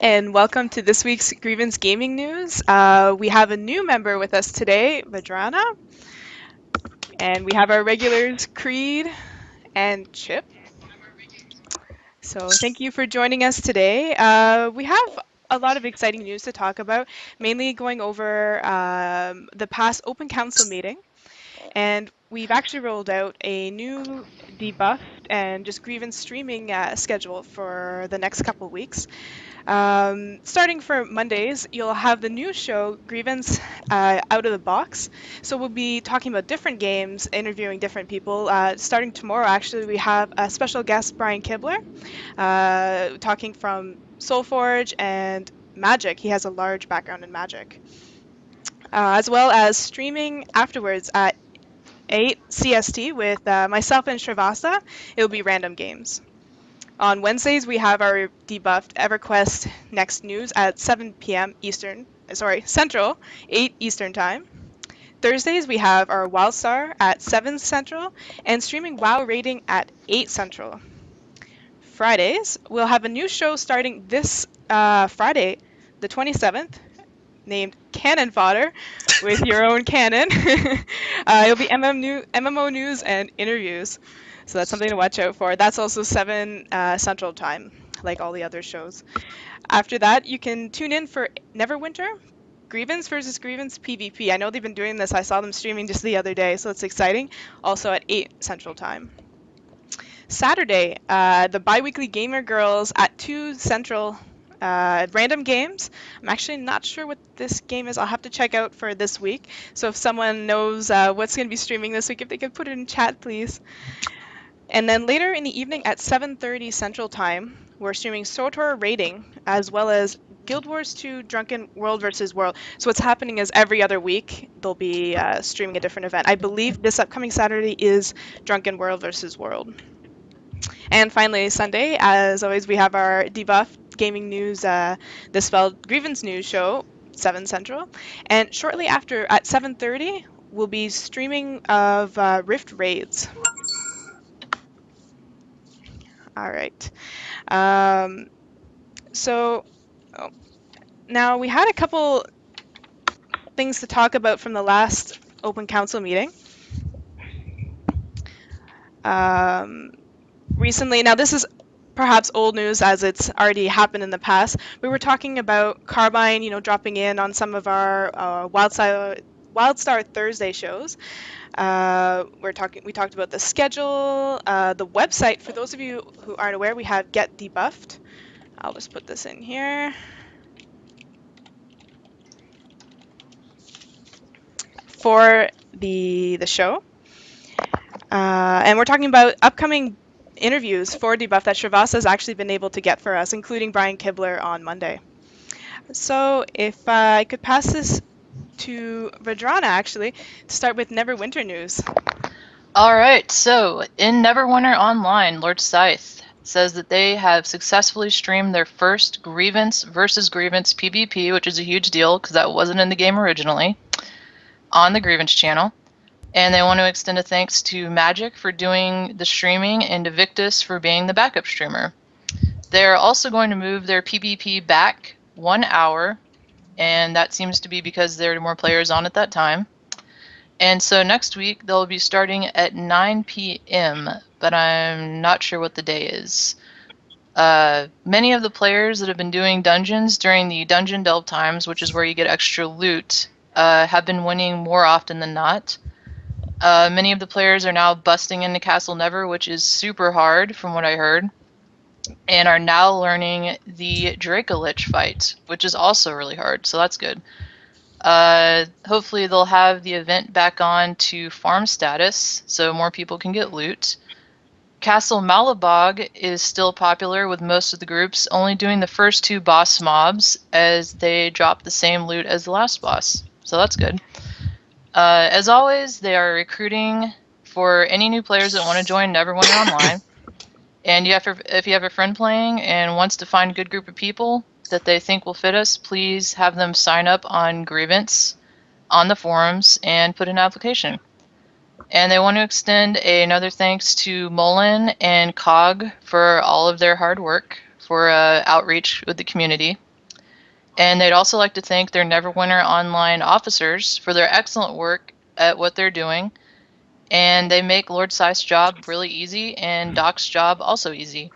And welcome to this week's Grievance Gaming News. We have a new member with us today, Vadrana, and we have our regulars, Creed and Chip. So thank you for joining us today. We have a lot of exciting news to talk about, mainly going over the past Open Council meeting. And we've actually rolled out a new debuffed and just Grievance streaming schedule for the next couple of weeks. Starting for Mondays, you'll have the new show, Grievance Out of the Box. So we'll be talking about different games, interviewing different people. Starting tomorrow, actually, we have a special guest, Brian Kibler, talking from Soulforge and Magic. He has a large background in Magic. As well as streaming afterwards at 8 CST with myself and Shrivasta. It'll be random games. On Wednesdays, we have our debuffed EverQuest Next News at 7 p.m. Central, 8 Eastern Time. Thursdays, we have our WildStar at 7 Central and streaming WoW rating at 8 Central. Fridays, we'll have a new show starting this Friday, the 27th, named Cannon Fodder with your own cannon. It'll be MMO news and interviews. So that's something to watch out for. That's also 7 Central Time, like all the other shows. After that, you can tune in for Neverwinter, Grievance versus Grievance PvP. I know they've been doing this. I saw them streaming just the other day, so it's exciting. Also at 8 Central Time. Saturday, the Biweekly Gamer Girls at 2 Central. Random games. I'm actually not sure what this game is. I'll have to check out for this week. So if someone knows what's going to be streaming this week, if they could put it in chat, please. And then later in the evening at 7:30 Central Time, we're streaming SWTOR Rating as well as Guild Wars 2 Drunken World versus World. So what's happening is every other week they'll be streaming a different event. I believe this upcoming Saturday is Drunken World versus World. And finally, Sunday, as always, we have our debuffed gaming news, the Spelled Grievance News show, 7 Central. And shortly after, at 7:30, we'll be streaming of Rift Raids. All right. So now we had a couple things to talk about from the last Open Council meeting. Recently, now this is perhaps old news as it's already happened in the past. We were talking about Carbine, dropping in on some of our WildStar Thursday shows. We talked about the schedule, the website. For those of you who aren't aware, we have Get Debuffed. I'll just put this in here. For the show. And we're talking about upcoming interviews for Debuff that Shrivasa has actually been able to get for us, including Brian Kibler on Monday. So if I could pass this to Vadrana, actually, to start with Neverwinter news. All right, so in Neverwinter Online, Lord Scythe says that they have successfully streamed their first Grievance versus Grievance PvP, which is a huge deal because that wasn't in the game originally, on the Grievance channel. And they want to extend a thanks to Magic for doing the streaming and to Victus for being the backup streamer. They're also going to move their PvP back 1 hour, and that seems to be because there are more players on at that time. And so next week they'll be starting at 9 p.m., but I'm not sure what the day is. Many of the players that have been doing dungeons during the Dungeon Delve times, which is where you get extra loot, have been winning more often than not. Many of the players are now busting into Castle Never, which is super hard from what I heard, and are now learning the Dracolich fight, which is also really hard, so that's good. Hopefully they'll have the event back on to farm status, so more people can get loot. Castle Malabog is still popular with most of the groups, only doing the first 2 boss mobs as they drop the same loot as the last boss, so that's good. As always, they are recruiting for any new players that want to join Neverwinter Online. And if you have a friend playing and wants to find a good group of people that they think will fit us, please have them sign up on Grievance on the forums and put in an application. And they want to extend another thanks to Mullen and Cog for all of their hard work for outreach with the community. And they'd also like to thank their Neverwinter Online officers for their excellent work at what they're doing. And they make Lord Scythe's job really easy and Doc's job also easy.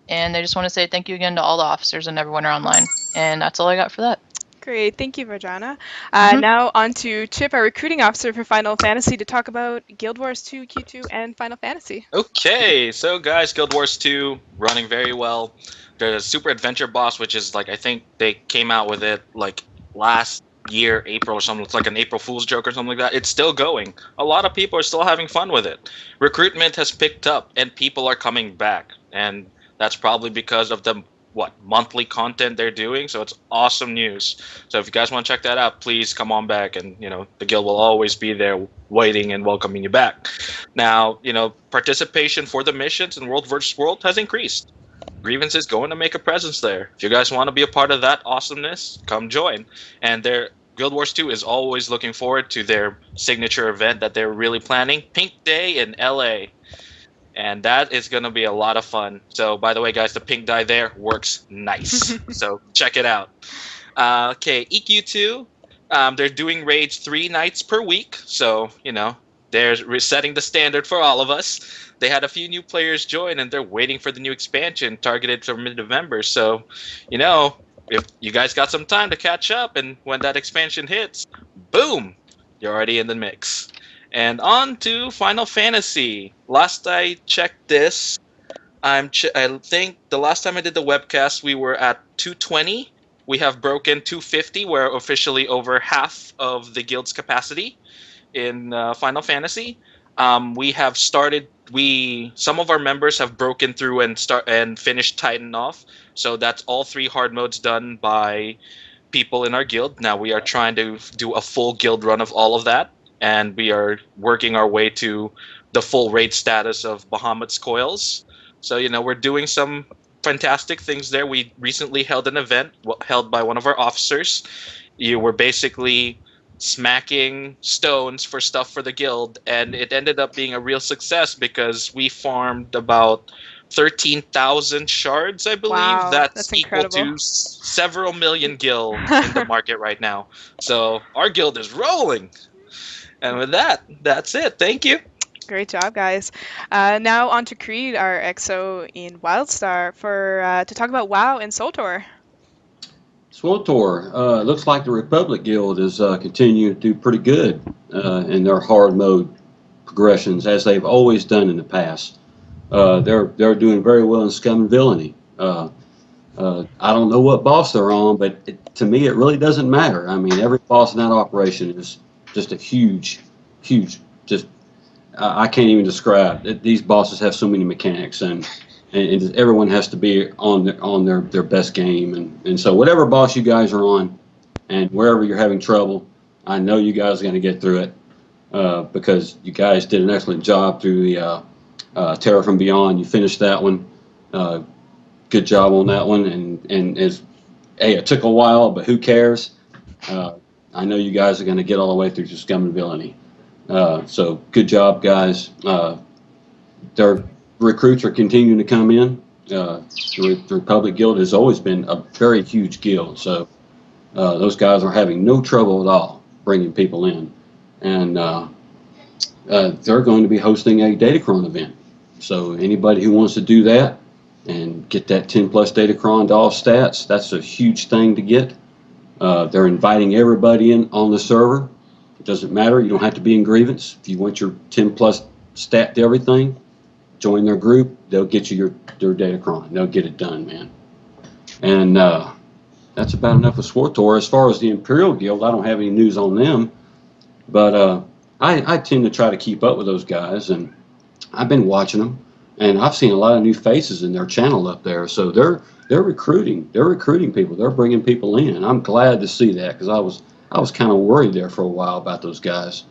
And they just want to say thank you again to all the officers in Neverwinter Online. And that's all I got for that. Great, thank you, Virginia. Mm-hmm. Now on to Chip, our recruiting officer for Final Fantasy, to talk about Guild Wars 2, Q2, and Final Fantasy. Okay, so guys, Guild Wars 2 running very well. The Super Adventure Boss, which is like I think they came out with it like last year, April or something. It's like an April Fool's joke or something like that. It's still going. A lot of people are still having fun with it. Recruitment has picked up and people are coming back. And that's probably because of the monthly content they're doing. So it's awesome news. So if you guys want to check that out, please come on back, and the guild will always be there waiting and welcoming you back. Now, participation for the missions in World versus World has increased. Grievance is going to make a presence there. If you guys want to be a part of that awesomeness, come join. And their Guild Wars 2 is always looking forward to their signature event that they're really planning, Pink Day in LA. And that is going to be a lot of fun. So, by the way, guys, the pink dye there works nice. So, check it out. Okay, EQ2, they're doing raids 3 nights per week. So, they're resetting the standard for all of us. They had a few new players join, and they're waiting for the new expansion targeted for mid-November. So, if you guys got some time to catch up, and when that expansion hits, boom, you're already in the mix. And on to Final Fantasy. Last I checked this, I think the last time I did the webcast, we were at 220. We have broken 250. We're officially over half of the guild's capacity in Final Fantasy. We have started. Some of our members have broken through and finished Titan off. So that's all 3 hard modes done by people in our guild. Now we are trying to do a full guild run of all of that, and we are working our way to the full raid status of Bahamut's Coils. So we're doing some fantastic things there. We recently held an event held by one of our officers. You were basically smacking stones for stuff for the guild, and it ended up being a real success because we farmed about 13,000 shards, I believe. Wow, That's that's equal incredible. to several million gil in the market right now. So our guild is rolling. And with that, that's it. Thank you. Great job, guys. Now on to Creed, our EXO in Wildstar, to talk about WoW and SOLTOR. SWTOR, looks like the Republic Guild is continuing to do pretty good in their hard mode progressions, as they've always done in the past. They're doing very well in Scum and Villainy. I don't know what boss they're on, but to me it really doesn't matter. I mean, every boss in that operation is just a huge, just I can't even describe. These bosses have so many mechanics, and everyone has to be on their best game, and so whatever boss you guys are on, and wherever you're having trouble, I know you guys are going to get through it because you guys did an excellent job through the Terra from Beyond. You finished that one. Good job on that one, and it took a while, but who cares? I know you guys are going to get all the way through to Scum and Villainy. So good job, guys. Their recruits are continuing to come in. The Republic Guild has always been a very huge guild, so those guys are having no trouble at all bringing people in. And they're going to be hosting a Datacron event. So anybody who wants to do that and get that 10 plus Datacron to all stats, that's a huge thing to get. They're inviting everybody in on the server. It doesn't matter. You don't have to be in Grievance. If you want your 10 plus stat to everything, join their group. They'll get you their Datacron. They'll get it done, man. And that's about enough of SWTOR. As far as the Imperial Guild, I don't have any news on them, but I tend to try to keep up with those guys, and I've been watching them, and I've seen a lot of new faces in their channel up there. So they're recruiting. They're recruiting people. They're bringing people in. I'm glad to see that because I was kind of worried there for a while about those guys,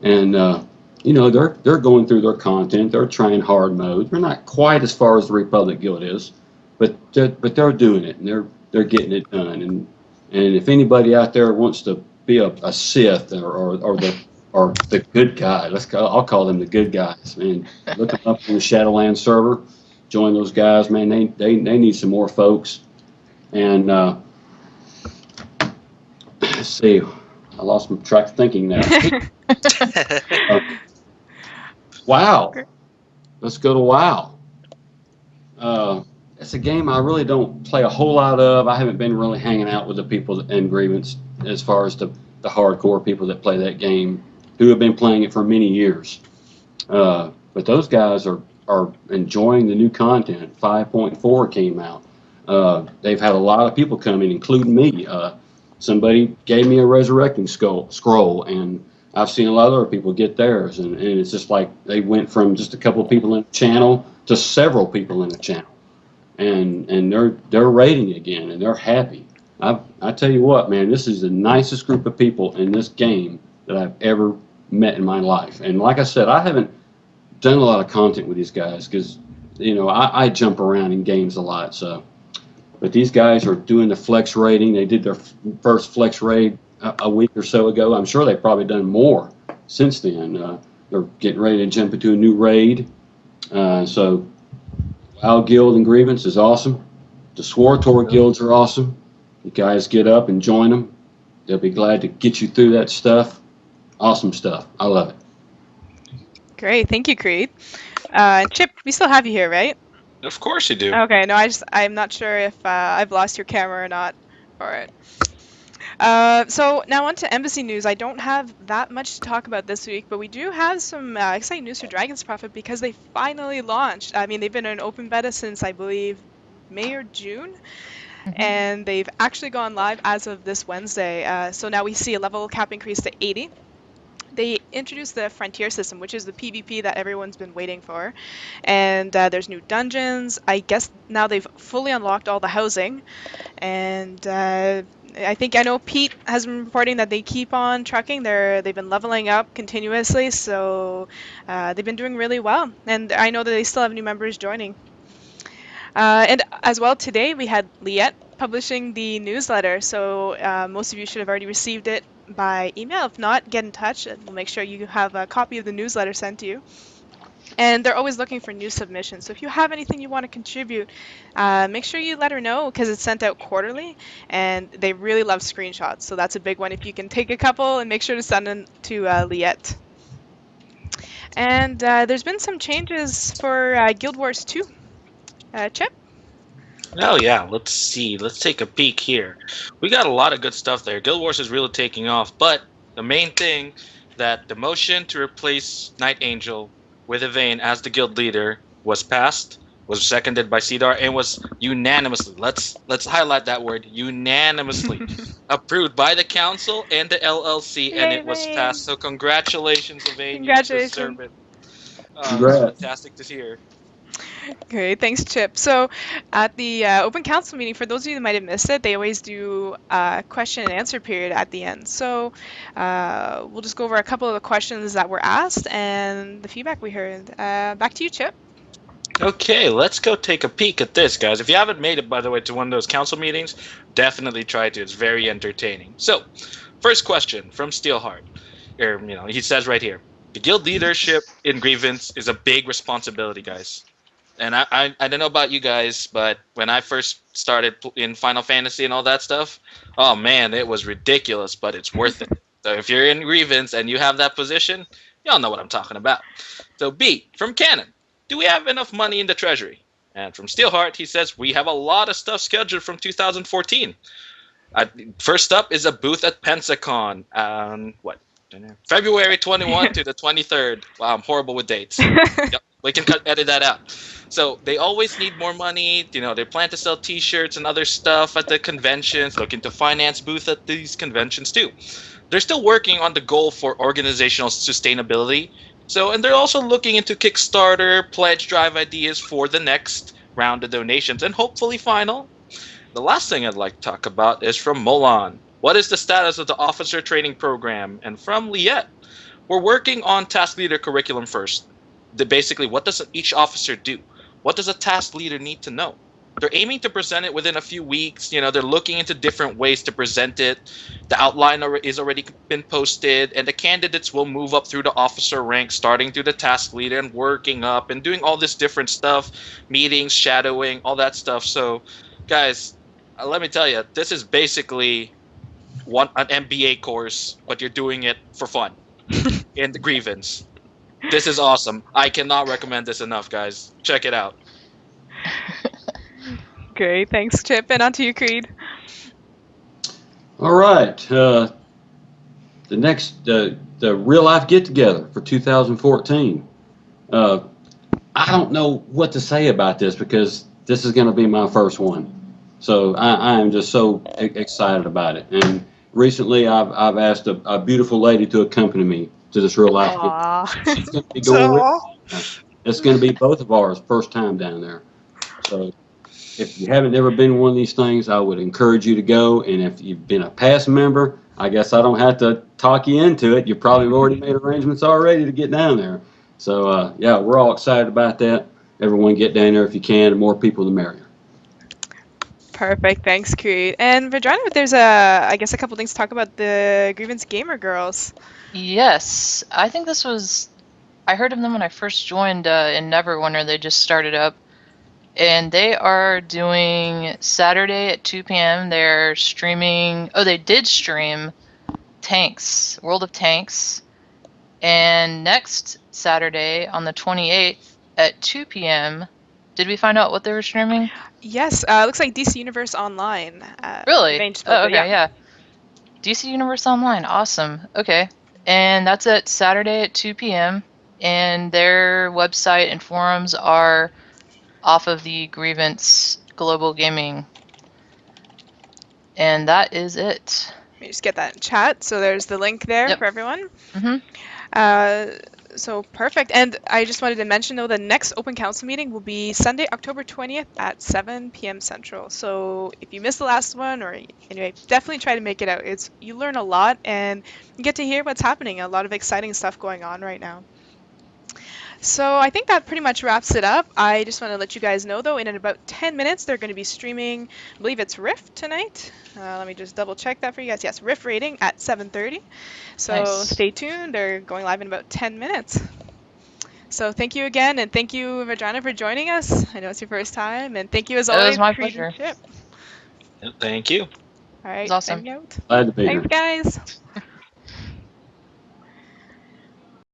and they're going through their content. They're trying hard mode. They're not quite as far as the Republic Guild is, but they're doing it, and they're getting it done. And if anybody out there wants to be a Sith or the good guy, I'll call them the good guys, man. Look them up on the Shadowlands server. Join those guys, man. They need some more folks, and Let's see. I lost my track of thinking now. Uh, WoW. Let's go to WoW. It's a game I really don't play a whole lot of. I haven't been really hanging out with the people in Grievance as far as the hardcore people that play that game who have been playing it for many years. But those guys are enjoying the new content. 5.4 came out. They've had a lot of people come in, including me. Somebody gave me a resurrecting scroll, and I've seen a lot of other people get theirs, and it's just like they went from just a couple of people in the channel to several people in the channel, and they're raiding again, and they're happy. I tell you what, man, this is the nicest group of people in this game that I've ever met in my life. And like I said, I haven't done a lot of content with these guys because, I jump around in games a lot. So, but these guys are doing the flex raiding. They did their first flex raid a week or so ago. I'm sure they've probably done more since then. They're getting ready to jump into a new raid. So, WoW Guild and Grievance is awesome. The SWTOR guilds are awesome. You guys get up and join them. They'll be glad to get you through that stuff. Awesome stuff. I love it. Great, thank you, Creed. Chip, we still have you here, right? Of course you do. Okay, no, I'm not sure if I've lost your camera or not. All right. So now on to embassy news. I don't have that much to talk about this week, but we do have some exciting news for Dragon's Prophet because they finally launched. I mean, they've been in open beta since, I believe, May or June, and they've actually gone live as of this Wednesday. So now we see a level cap increase to 80. They introduced the Frontier system, which is the PvP that everyone's been waiting for. And there's new dungeons. I guess now they've fully unlocked all the housing. And I know Pete has been reporting that they keep on trucking. They've been leveling up continuously, so they've been doing really well. And I know that they still have new members joining. And as well, today we had Liette publishing the newsletter, so most of you should have already received it by email. If not, get in touch and we'll make sure you have a copy of the newsletter sent to you. And they're always looking for new submissions, so if you have anything you want to contribute, make sure you let her know because it's sent out quarterly, and they really love screenshots, so that's a big one. If you can take a couple and make sure to send them to Liette. And there's been some changes for Guild Wars 2. Chip? Oh yeah, let's see. Let's take a peek here. We got a lot of good stuff there. Guild Wars is really taking off, but the main thing that the motion to replace Night Angel with Yvain as the guild leader was passed, was seconded by Cedar, and was unanimously, let's highlight that word, unanimously approved by the council and the LLC, and Yay, it was Yvain. passed. So congratulations, Yvain. Congratulations. You deserve it. It's Congrats. fantastic to hear. Great, thanks, Chip. So at the open council meeting, for those of you that might have missed it, they always do a question and answer period at the end. So we'll just go over a couple of the questions that were asked and the feedback we heard. Back to you, Chip. Okay, let's go take a peek at this, guys. If you haven't made it, by the way, to one of those council meetings, definitely try to. It's very entertaining. So, first question from Steelheart. He says right here, the guild leadership in Grievance is a big responsibility, guys. And I don't know about you guys, but when I first started in Final Fantasy and all that stuff, oh man, it was ridiculous, but it's worth it. So if you're in Grievance and you have that position, y'all know what I'm talking about. So B, from Canon, do we have enough money in the treasury? And from Steelheart, he says, we have a lot of stuff scheduled from 2014. First up is a booth at Pensacon on, February 21 to the 23rd. Wow, I'm horrible with dates. Yep, we can edit that out. So they always need more money. They plan to sell T-shirts and other stuff at the conventions, looking to finance booth at these conventions too. They're still working on the goal for organizational sustainability. And they're also looking into Kickstarter, pledge drive ideas for the next round of donations, and hopefully final. The last thing I'd like to talk about is from Molan. What is the status of the officer training program? And from Liette, we're working on task leader curriculum first. Basically, what does each officer do? What does a task leader need to know? They're aiming to present it within a few weeks. They're looking into different ways to present it. The outline is already been posted, and the candidates will move up through the officer rank, starting through the task leader and working up and doing all this different stuff, meetings, shadowing, all that stuff. So, guys, let me tell you, this is basically an MBA course, but you're doing it for fun in the Grievance. This is awesome. I cannot recommend this enough, guys. Check it out. Great, thanks, Chip. And on to you, Creed. All right. The next, the real life get together for 2014. I don't know what to say about this because this is going to be my first one. So I am just so excited about it. And recently I've asked a beautiful lady to accompany me to this real life get. Aww. She's going to be going with me. It's going to be both of ours first time down there. So if you haven't ever been to one of these things, I would encourage you to go. And if you've been a past member, I guess I don't have to talk you into it. You probably already made arrangements already to get down there. So, yeah, we're all excited about that. Everyone get down there if you can. The more people, the merrier. Perfect, thanks, Creed. And Vajrana, there's I guess a couple things to talk about the Grievance Gamer Girls. Yes, I think this was. I heard of them when I first joined in Neverwinter. They just started up, and they are doing Saturday at 2 p.m. They're streaming. Oh, they did stream Tanks, World of Tanks, and next Saturday on the 28th at 2 p.m. Did we find out what they were streaming? Yes, looks like DC Universe Online. Really? Arranged Oh, both, okay, yeah. DC Universe Online, awesome. Okay, and that's at Saturday at 2 p.m. And their website and forums are off of the Grievance Global Gaming. And that is it. Let me just get that in chat. So there's the link there Yep. for everyone. Mm-hmm. So perfect. And I just wanted to mention, though, the next Open Council meeting will be Sunday, October 20th at 7 p.m. Central. So if you missed the last one, or anyway, definitely try to make it out. You learn a lot and you get to hear what's happening. A lot of exciting stuff going on right now. So I think that pretty much wraps it up. I just want to let you guys know, though, in about 10 minutes, they're going to be streaming, I believe it's Rift tonight. Let me just double check that for you guys. Yes, Rift rating at 7:30. So Nice. Stay tuned. They're going live in about 10 minutes. So thank you again, and thank you, Vajrana, for joining us. I know it's your first time, and thank you as always, was my Creed and pleasure. Chip. Thank you. All right, awesome. signing out. Glad to be Thanks, here. guys.